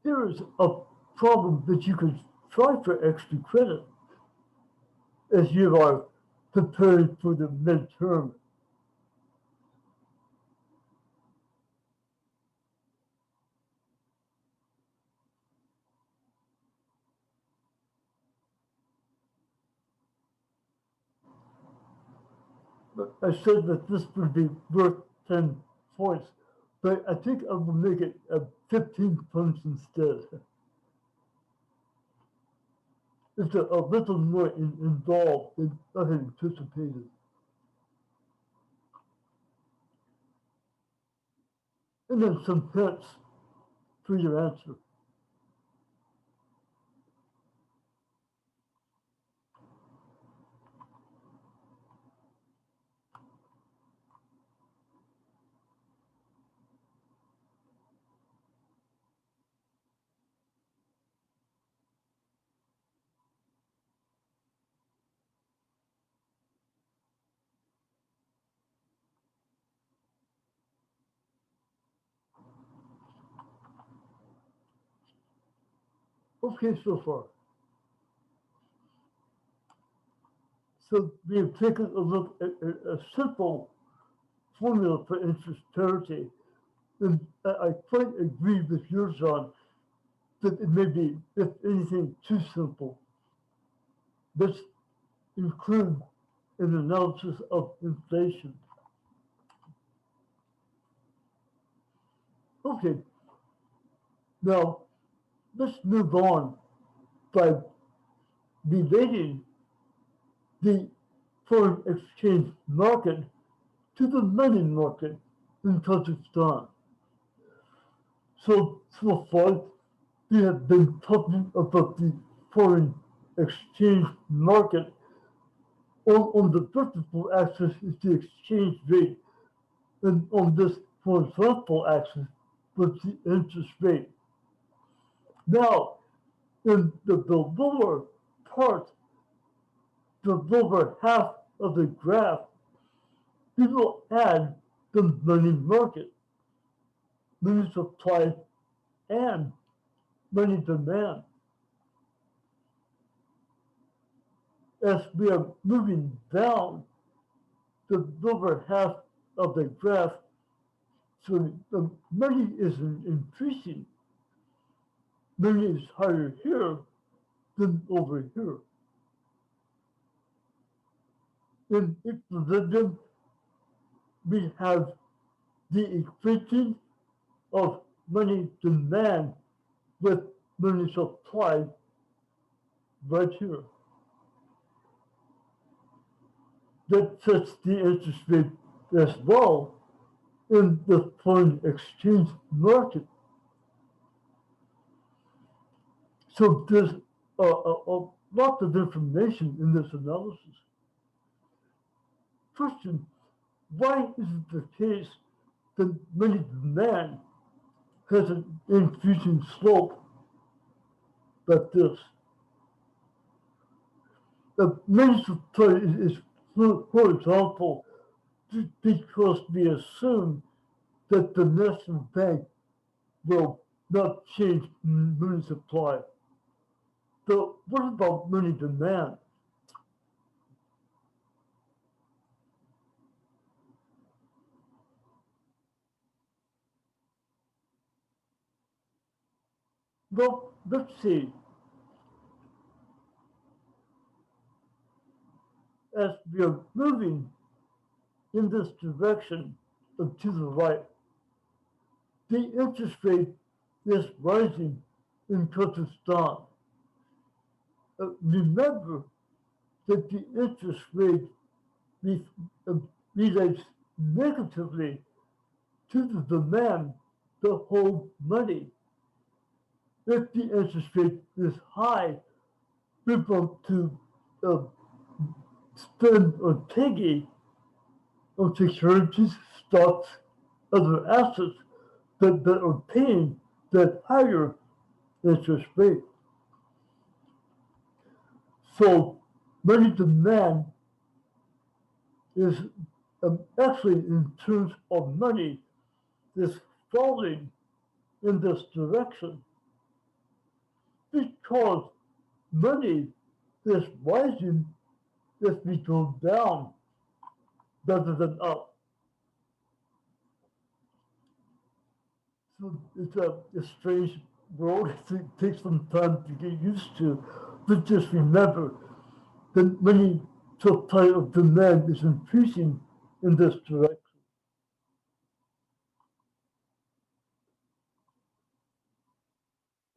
Here is a problem that you could try for extra credit as you are preparing for the midterm. I said that this would be worth 10 points, but I think I will make it 15 points instead. It's a little more involved than I had anticipated. And then some hints for your answer. Okay, so far. So we have taken a look at a simple formula for interest parity. And I quite agree with yours, John, that it may be, if anything, too simple. Let's include an analysis of inflation. Okay, now let's move on by relating the foreign exchange market to the money market in Kazakhstan. So far, we have been talking about the foreign exchange market. On the vertical axis is the exchange rate, and on this horizontal axis was the interest rate. Now, in the lower part, the lower half of the graph, we will add the money market, money supply, and money demand. As we are moving down the lower half of the graph, so the money is increasing. Money is higher here than over here. In equilibrium, we have the equation of money demand with money supply right here. That sets the interest rate as well in the foreign exchange market. So there's a lot of information in this analysis. Question, why is it the case that money demand has an increasing slope like this? The money supply is horizontal because we assume that the national bank will not change money supply. So what about money demand? Well, let's see. As we are moving in this direction to the right, the interest rate is rising in Kazakhstan. Remember that the interest rate uh, relates negatively to the demand to hold money. If the interest rate is high, people to uh, spend on piggy on securities, stocks, other assets that are paying that higher interest rate. So money demand is actually in terms of money is falling in this direction. because money is rising if we go down rather than up. So it's a strange world. It takes some time to get used to. But just remember, the money supply of demand is increasing in this direction.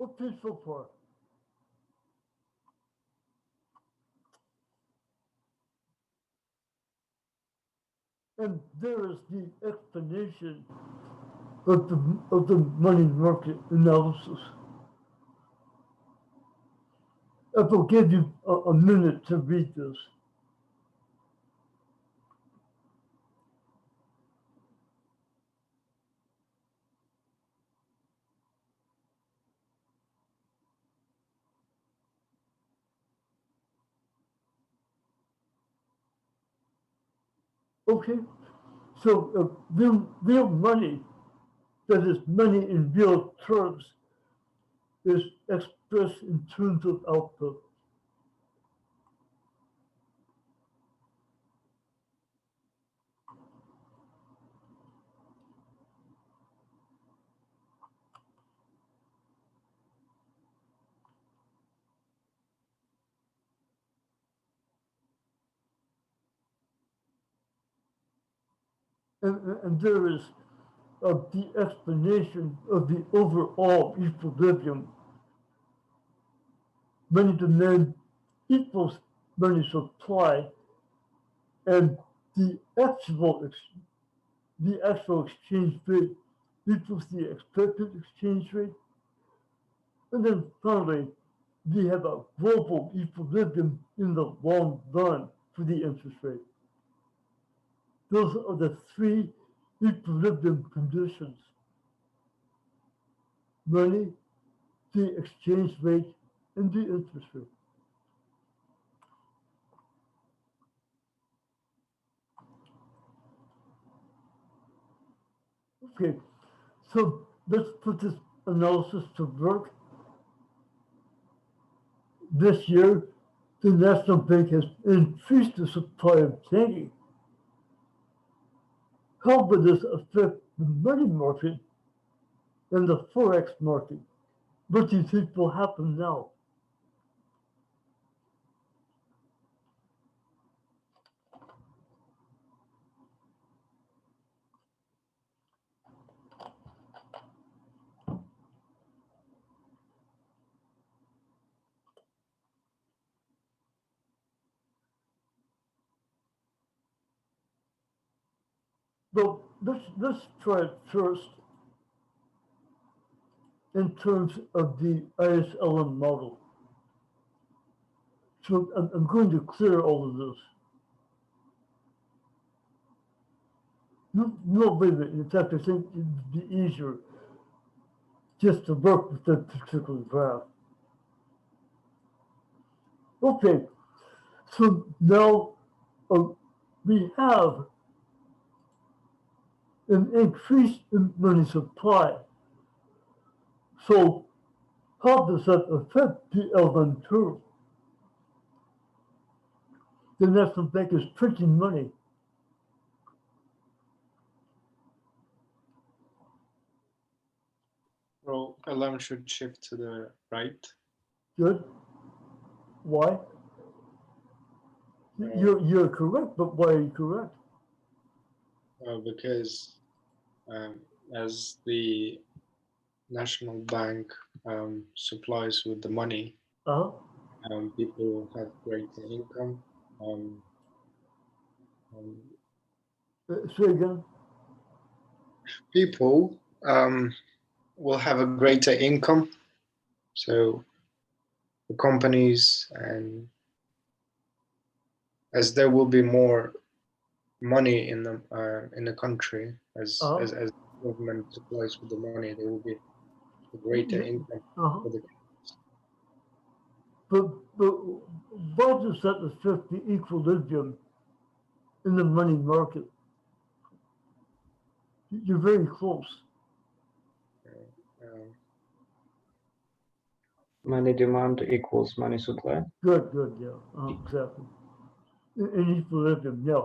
Okay, so far. And there is the explanation of the money market analysis. I will give you a minute to read this. Okay, so real money, that is money in real terms, is expressed in terms of output. And there is the explanation of the overall equilibrium. Money demand equals money supply, and the actual the actual exchange rate equals the expected exchange rate. And then finally, we have a global equilibrium in the long run for the interest rate. Those are the three equilibrium conditions: money, the exchange rate, and the interest rate. Okay, so let's put this analysis to work. This year, the National Bank has increased the supply of banking. How will this affect the money market and the forex market? What do you think will happen now? Well, let's try it first in terms of the ISLM model. So I'm going to clear all of this. No, wait a minute. In fact, I think it'd be easier just to work with that particular graph. Okay, so now uh, we have an increase in money supply. So how does that affect the L1 curve? The National Bank is printing money. Well, alarm should shift to the right. Good. Why? You're correct, but why are you correct? Because um, as the national bank supplies with the money, Uh-huh. people have greater income. Um, um, Say again. People will have a greater income, so the companies, and as there will be more money in the country, Uh-huh. as government supplies with the money, there will be a greater income Uh-huh. for the. But why does that affect the equilibrium in the money market? You're very close. Um, Money demand equals money supply. Good, yeah, exactly. In equilibrium, yeah.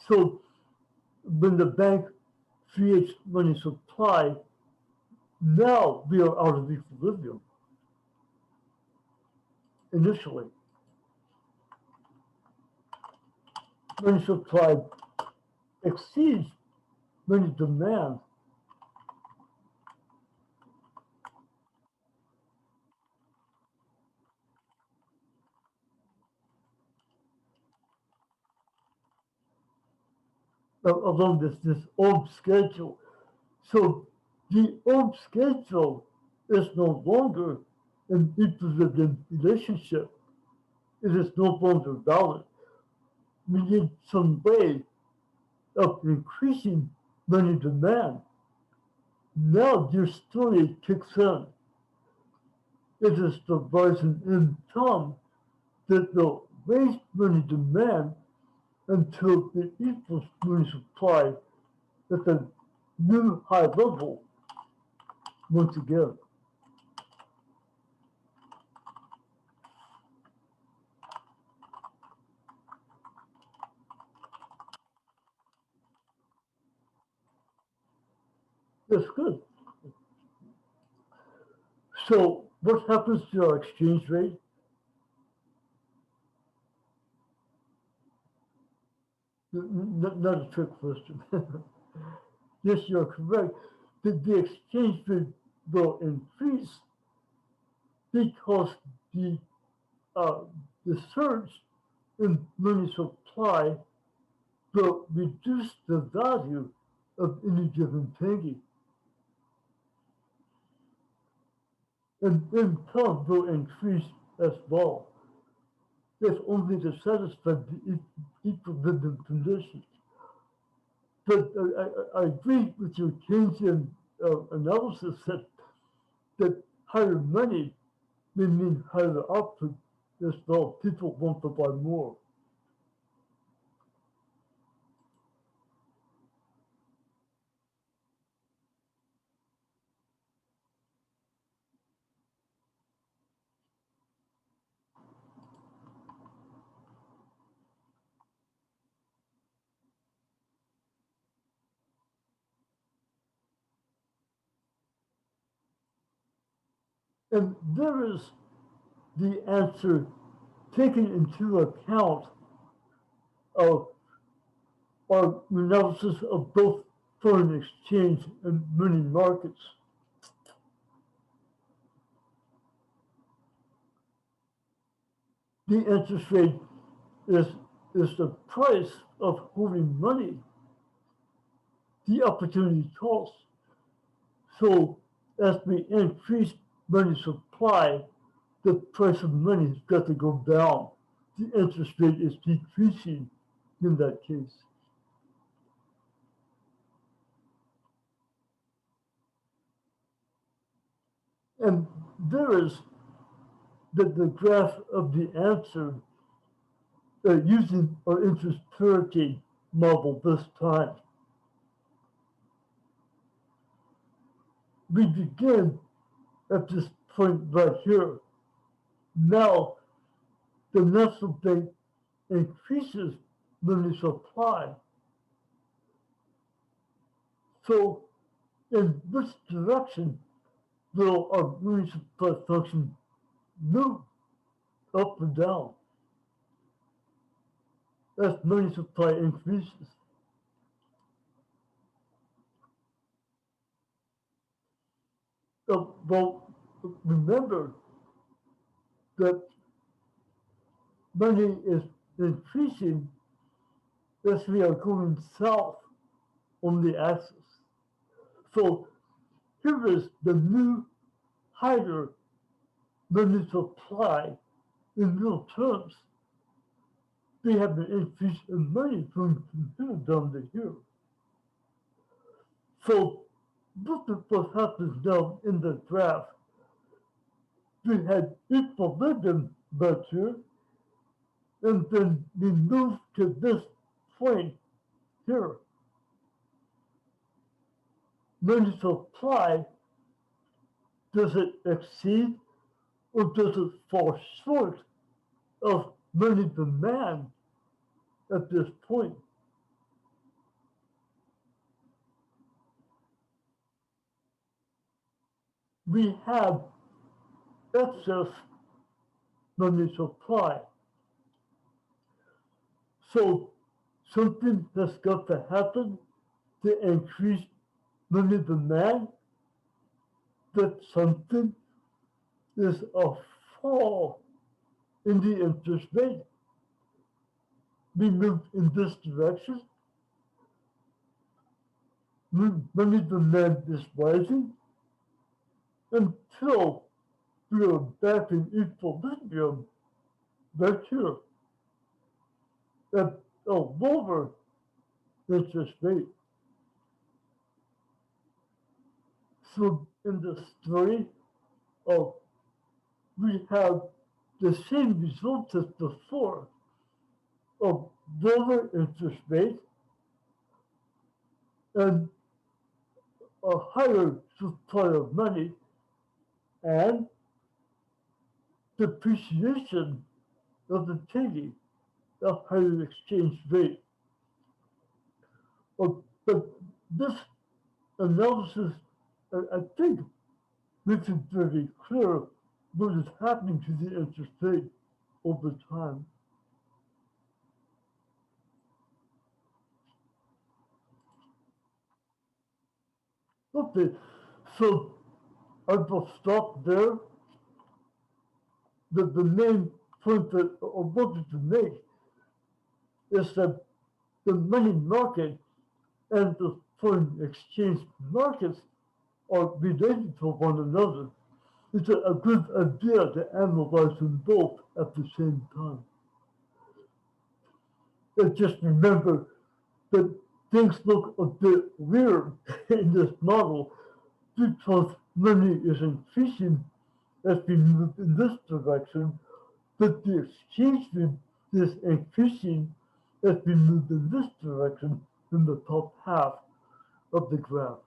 So when the bank creates money supply, now we are out of equilibrium. Initially, money supply exceeds money demand. Along this old schedule. So the old schedule is no longer an equilibrium relationship. It is no longer valid. We need some way of increasing money demand. Now your story kicks in. It is the rising income that will raise money demand until it equals money supply at a new high level once again. That's good. So what happens to our exchange rate? Not a trick question. Yes, you're correct. The exchange rate will increase because the uh, the surge in money supply will reduce the value of any given penny, and income will increase as well. If only to satisfy the equilibrium conditions. But I agree with your Keynesian analysis that higher money may mean higher output as well. People want to buy more. And there is the answer taken into account of our analysis of both foreign exchange and money markets. The interest rate is, is the price of holding money, the opportunity cost. So as we increase money supply, the price of money has got to go down. The interest rate is decreasing in that case. And there is the graph of the answer using our interest parity model this time. We begin at this point right here. Now, the national bank increases money supply. So, in which direction will our money supply function move, up or down, as money supply increases? Well, remember that money is increasing as we are going south on the axis. So here is the new higher money supply in real terms. We have an increase in money from here down to here. So look at what happens now in the graph. We had equilibrium right here, and then we move to this point here. Money supply, does it exceed or does it fall short of money demand at this point? We have excess money supply. So something has got to happen to increase money demand. That something is a fall in the interest rate. We move in this direction. Money demand is rising until we are back in equilibrium right here at a lower interest rate. So in the story of we have the same result as before of lower interest rate and a higher supply of money and depreciation of the tenge, a higher exchange rate. But this analysis, I think, makes it very clear what is happening to the interest rate over time. Okay, so I will stop there. The main point that I wanted to make is that the money market and the foreign exchange markets are related to one another. It's a good idea to analyze them both at the same time. And just remember that things look a bit weird in this model because money is increasing as we move in this direction, but the exchange rate is increasing as we move in this direction in the top half of the graph.